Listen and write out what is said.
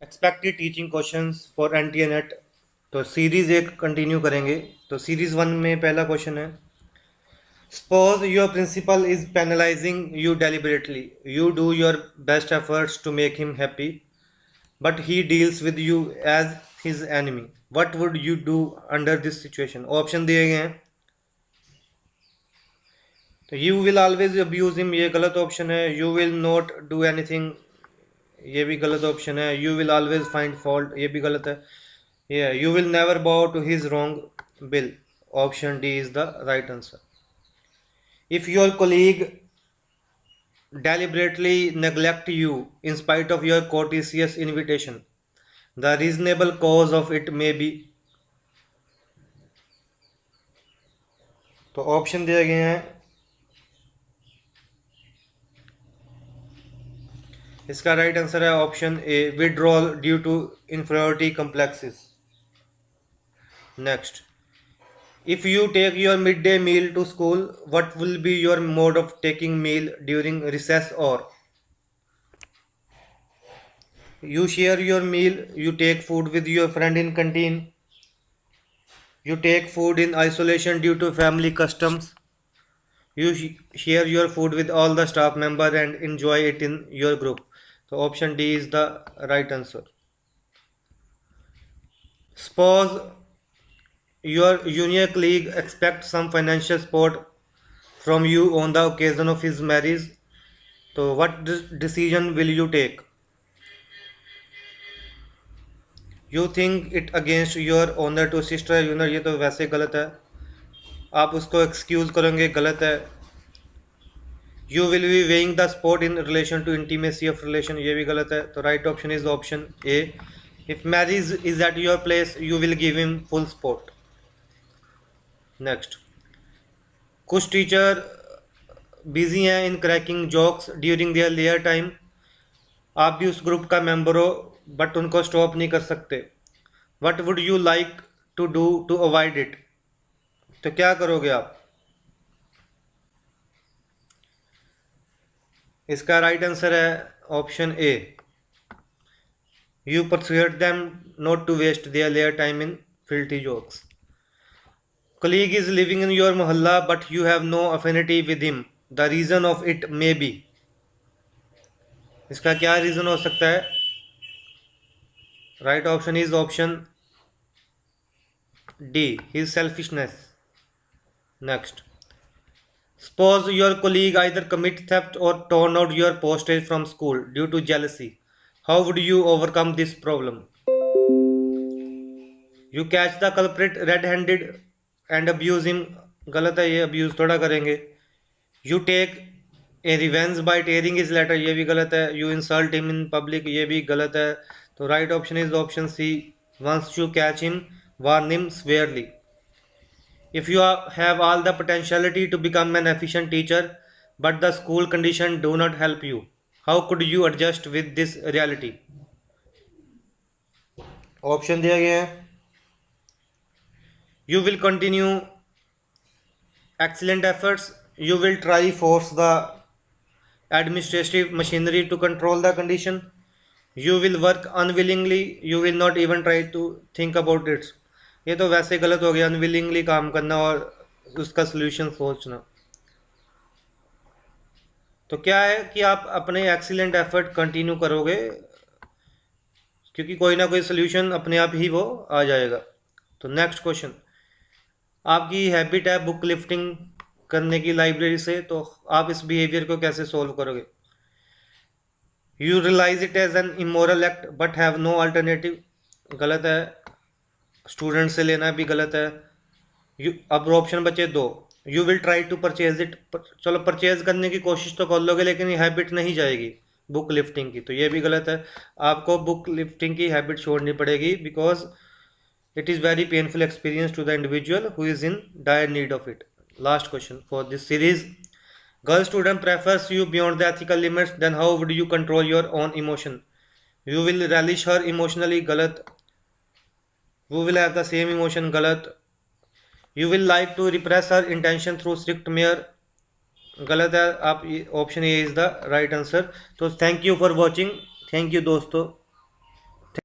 Expected teaching questions for NTA NET. तो series एक continue करेंगे। तो सीरीज वन में पहला क्वेश्चन है, suppose your principal is penalizing you deliberately, you do your best efforts to make him happy but he deals with you as his enemy, what would you do under this situation. Option दिए गए हैं। तो you will always abuse him, ये गलत option है। You will not do anything, ये भी गलत ऑप्शन है। You will always find fault, ये भी गलत है। ये you will never bow to his wrong bill, option D is the right answer. If your colleague deliberately neglect you in spite of your courteous invitation, the reasonable cause of it may be। तो option दिए गए हैं। इसका right answer है option A, withdrawal due to inferiority complexes. Next, if you take your midday meal to school, what will be your mode of taking meal during recess? Or you share your meal, you take food with your friend in canteen, you take food in isolation due to family customs, you share your food with all the staff member and enjoy it in your group। So option D is the right answer। Suppose your junior colleague expects some financial support from you on the occasion of his marriage, तो what decision will you take? You think it against your honor to sister junior, ये तो वैसे गलत है। आप उसको excuse करेंगे, गलत है। You will be weighing the sport in relation to intimacy of relation, ये भी गलत है। तो right option is option A, if marriage is at your place you will give him full support। Next, कुछ teacher busy हैं इन cracking jokes during their layer time, आप भी उस ग्रुप का मेंबर हो बट उनको स्टॉप नहीं कर सकते, what would you like to do to avoid it. तो क्या करोगे आप। इसका राइट आंसर है option A, you persuade them not to waste their layer time in filthy jokes. colleague is living in your mohalla but you have no affinity with him, the reason of it may be। इसका क्या reason हो सकता है। Right option is option D, his selfishness। Next, suppose your colleague either commit theft or torn out your postage from school due to jealousy, how would you overcome this problem? You catch the culprit red handed and abuse him, गलत है, ये abuse थोड़ा करेंगे। You take a revenge by tearing his letter, ये भी गलत है। You insult him in public, ये भी गलत है। तो right option is option C, once you catch him warn him severely. If you have all the potentiality to become an efficient teacher but the school condition do not help you, how could you adjust with this reality. Option दिए गए हैं। You will continue excellent efforts, you will try force the administrative machinery to control the condition, you will work unwillingly, you will not even try to think about it। ये तो वैसे गलत हो गया, unwillingly काम करना और उसका सोल्यूशन सोचना। तो क्या है कि आप अपने एक्सीलेंट एफर्ट कंटिन्यू करोगे क्योंकि कोई ना कोई सोल्यूशन अपने आप ही वो आ जाएगा। तो नेक्स्ट क्वेश्चन, आपकी हैबिट है बुक लिफ्टिंग करने की लाइब्रेरी से, तो आप इस बिहेवियर को कैसे सोल्व करोगे। You realise it as an immoral act but have no alternative, गलत है। स्टूडेंट से लेना भी गलत है। अब ऑप्शन बचे दो। You will try to purchase it, चलो परचेज करने की कोशिश तो कर लोगे लेकिन ये हैबिट नहीं जाएगी बुक लिफ्टिंग की, तो ये भी गलत है। आपको बुक लिफ्टिंग की हैबिट छोड़नी पड़ेगी because it is very painful experience to the individual who is in dire need of it। Last question for this series, girl student prefers you beyond the ethical limits, then how would you control your own emotion? You will relish her emotionally, galat। You will have the same emotion, galat। You will like to repress her intention through strict mere, गलत है। आप option A is the right answer. तो thank you for watching, thank you दोस्तों।